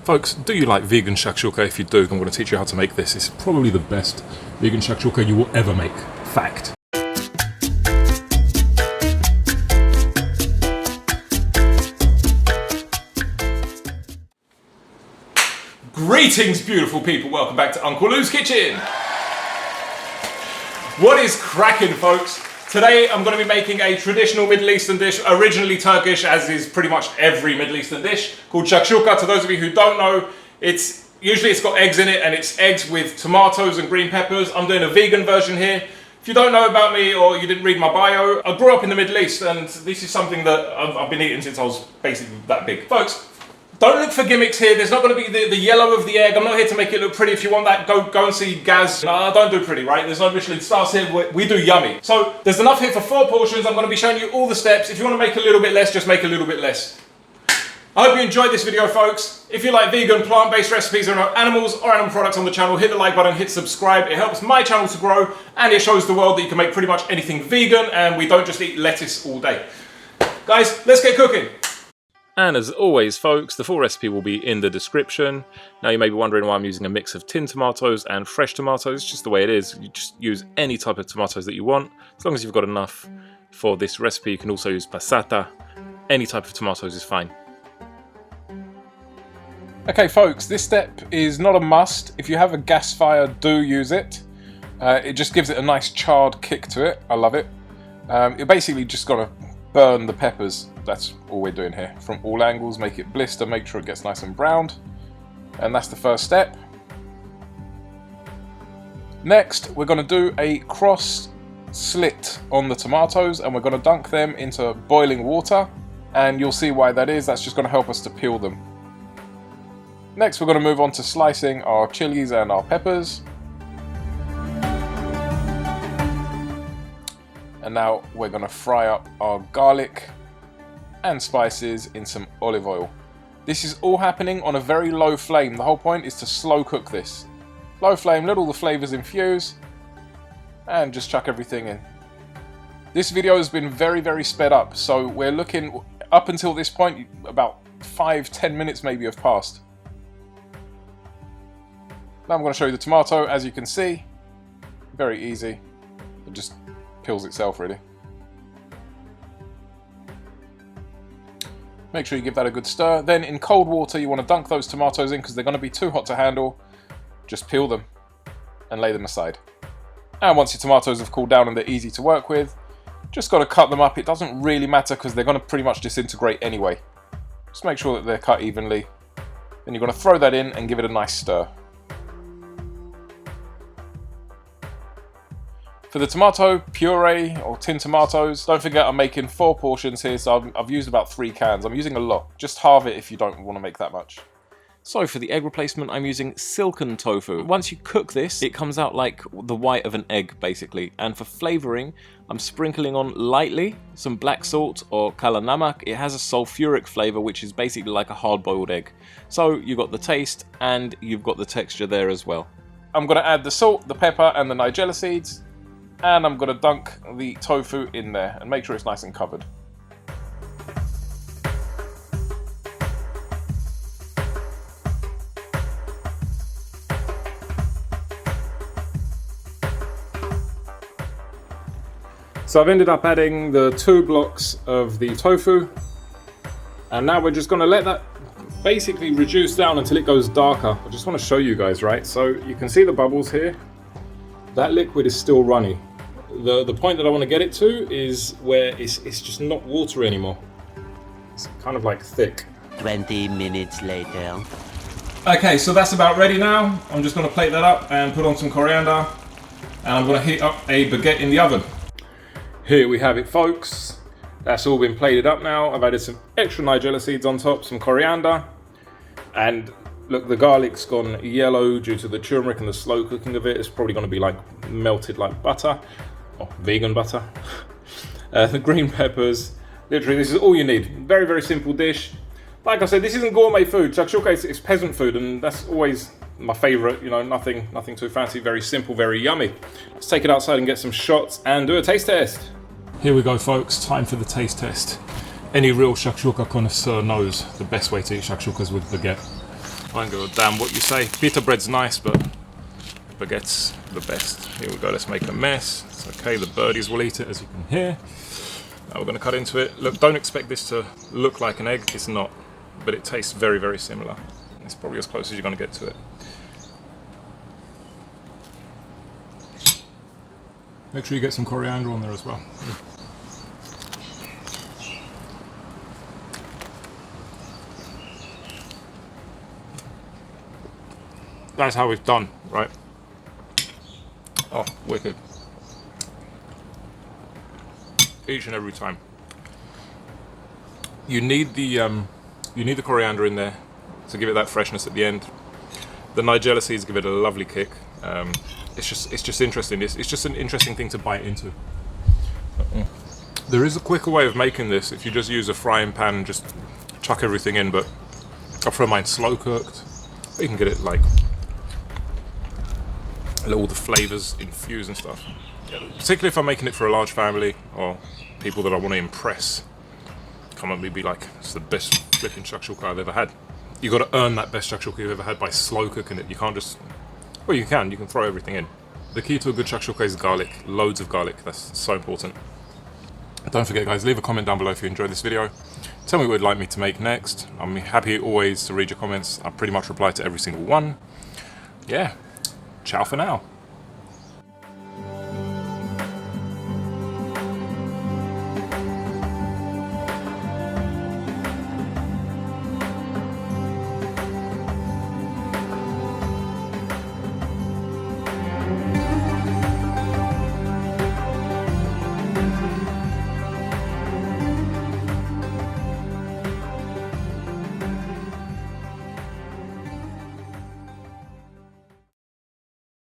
Folks, do you like vegan shakshuka? If you do, I'm going to teach you how to make this. It's probably the best vegan shakshuka you will ever make. Fact. Greetings, beautiful people. Welcome back to Uncle Lou's Kitchen. What is cracking, folks? Today I'm going to be making a traditional Middle Eastern dish, originally Turkish, as is pretty much every Middle Eastern dish, called shakshuka. To those of you who don't know, it's got eggs in it, and it's eggs with tomatoes and green peppers. I'm doing a vegan version here. If you don't know about me or you didn't read my bio, I grew up in the Middle East, and this is something that I've been eating since I was basically that big. Folks, don't look for gimmicks here. There's not going to be the yellow of the egg. I'm not here to make it look pretty. If you want that, go and see Gaz. No, don't do pretty, right? There's no Michelin stars here. We do yummy. So there's enough here for 4 portions. I'm going to be showing you all the steps. If you want to make a little bit less, just make a little bit less. I hope you enjoyed this video, folks. If you like vegan, plant-based recipes or animals or animal products on the channel, hit the like button, hit subscribe. It helps my channel to grow, and it shows the world that you can make pretty much anything vegan, and we don't just eat lettuce all day. Guys, let's get cooking. And as always, folks, the full recipe will be in the description. Now you may be wondering why I'm using a mix of tinned tomatoes and fresh tomatoes. It's just the way it is. You just use any type of tomatoes that you want, as long as you've got enough for this recipe. You can also use passata. Any type of tomatoes is fine. Okay, folks, this step is not a must. If you have a gas fire, do use it. It just gives it a nice charred kick to it. I love it. You're basically just got to burn the peppers. That's all we're doing here. From all angles, make it blister, make sure it gets nice and browned. And that's the first step. Next, we're going to do a cross slit on the tomatoes, and we're going to dunk them into boiling water. And you'll see why that is. That's just going to help us to peel them. Next, we're going to move on to slicing our chilies and our peppers. And now we're going to fry up our garlic and spices in some olive oil. This is all happening on a very low flame. The whole point is to slow cook this. Low flame, let all the flavors infuse, and just chuck everything in. This video has been very, very sped up, so we're looking, up until this point, about 5-10 minutes maybe have passed. Now I'm going to show you the tomato. As you can see, very easy. It just peels itself, really. Make sure you give that a good stir. Then in cold water you want to dunk those tomatoes in because they're going to be too hot to handle. Just peel them and lay them aside. And once your tomatoes have cooled down and they're easy to work with, just got to cut them up. It doesn't really matter because they're going to pretty much disintegrate anyway. Just make sure that they're cut evenly. Then you're going to throw that in and give it a nice stir. For the tomato puree or tinned tomatoes, don't forget I'm making 4 portions here, so I've used about 3 cans. I'm using a lot. Just halve it if you don't want to make that much. So for the egg replacement, I'm using Silken tofu. Once you cook this, it comes out like the white of an egg, basically. And for flavoring, I'm sprinkling on lightly some black salt or kala namak. It has a sulfuric flavor, which is basically like a hard-boiled egg. So you've got the taste and you've got the texture there as well. I'm going to add the salt, the pepper, and the nigella seeds. And I'm going to dunk the tofu in there and make sure it's nice and covered. So I've ended up adding the 2 blocks of the tofu. And now we're just going to let that basically reduce down until it goes darker. I just want to show you guys, right? So you can see the bubbles here. That liquid is still runny. The point that I want to get it to is where it's just not water anymore. It's kind of like thick. 20 minutes later. Okay, so that's about ready now. I'm just going to plate that up and put on some coriander. And I'm going to heat up a baguette in the oven. Here we have it, folks. That's all been plated up now. I've added some extra nigella seeds on top, some coriander. And look, the garlic's gone yellow due to the turmeric and the slow cooking of it. It's probably going to be like melted like butter. Or vegan butter. The green peppers. Literally, this is all you need. Very, very simple dish. Like I said, this isn't gourmet food. Shakshuka is peasant food, and that's always my favorite. You know, nothing too fancy. Very simple, very yummy. Let's take it outside and get some shots and do a taste test. Here we go, folks. Time for the taste test. Any real shakshuka connoisseur knows the best way to eat shakshukas with baguette. I don't give a damn what you say. Pita bread's nice, but baguette's the best. Here we go, let's make a mess. It's okay, the birdies will eat it, as you can hear. Now we're going to cut into it. Look, don't expect this to look like an egg, it's not. But it tastes very, very similar. It's probably as close as you're going to get to it. Make sure you get some coriander on there as well. That's how it's done, right? Oh, wicked. Each and every time. You need the coriander in there to give it that freshness at the end. The nigella seeds give it a lovely kick. It's just interesting. It's just an interesting thing to bite into. There is a quicker way of making this if you just use a frying pan and just chuck everything in, but I prefer mine slow cooked. You can get it like let all the flavors infuse and stuff. Yeah, particularly if I'm making it for a large family or people that I want to impress. Come on, be like, it's the best flipping shakshuka I've ever had. You got to earn that best shakshuka you've ever had by slow cooking it. You can't just, well, you can throw everything in. The key to a good shakshuka is garlic, loads of garlic. That's so important. Don't forget, guys, leave a comment down below if you enjoyed this video. Tell me what you'd like me to make next. I'm happy always to read your comments. I pretty much reply to every single one. Yeah. Ciao for now.